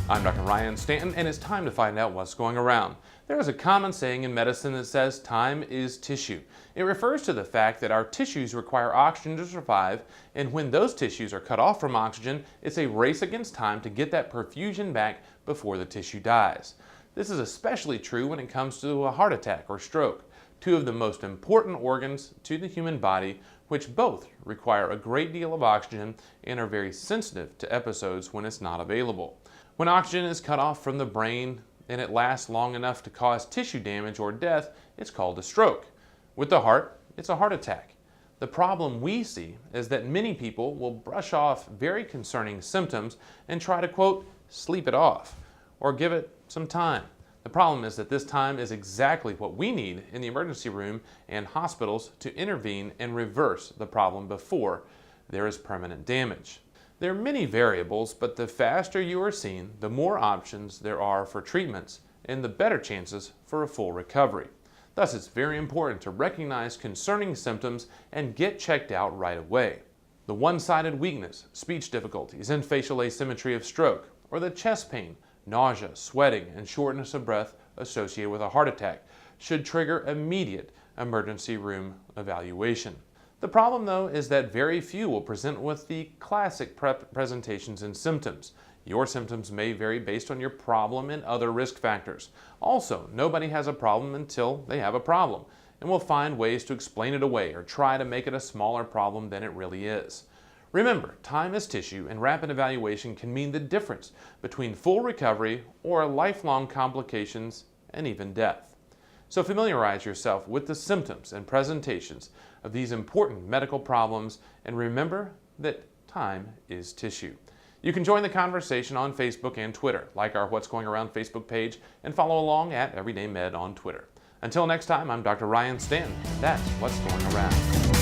I'm Dr. Ryan Stanton, and it's time to find out what's going around. There is a common saying in medicine that says time is tissue. It refers to the fact that our tissues require oxygen to survive, and when those tissues are cut off from oxygen, it's a race against time to get that perfusion back before the tissue dies. This is especially true when it comes to a heart attack or stroke, two of the most important organs to the human body, which both require a great deal of oxygen and are very sensitive to episodes when it's not available. When oxygen is cut off from the brain and it lasts long enough to cause tissue damage or death, it's called a stroke. With the heart, it's a heart attack. The problem we see is that many people will brush off very concerning symptoms and try to, quote, sleep it off or give it some time. The problem is that this time is exactly what we need in the emergency room and hospitals to intervene and reverse the problem before there is permanent damage. There are many variables, but the faster you are seen, the more options there are for treatments and the better chances for a full recovery. Thus, it's very important to recognize concerning symptoms and get checked out right away. The one-sided weakness, speech difficulties, and facial asymmetry of stroke, or the chest pain, nausea, sweating, and shortness of breath associated with a heart attack should trigger immediate emergency room evaluation. The problem, though, is that very few will present with the classic presentations and symptoms. Your symptoms may vary based on your problem and other risk factors. Also, nobody has a problem until they have a problem, and will find ways to explain it away or try to make it a smaller problem than it really is. Remember, time is tissue, and rapid evaluation can mean the difference between full recovery or lifelong complications and even death. So familiarize yourself with the symptoms and presentations of these important medical problems, and remember that time is tissue. You can join the conversation on Facebook and Twitter, like our What's Going Around Facebook page, and follow along at Everyday Med on Twitter. Until next time, I'm Dr. Ryan Stanton. That's What's Going Around.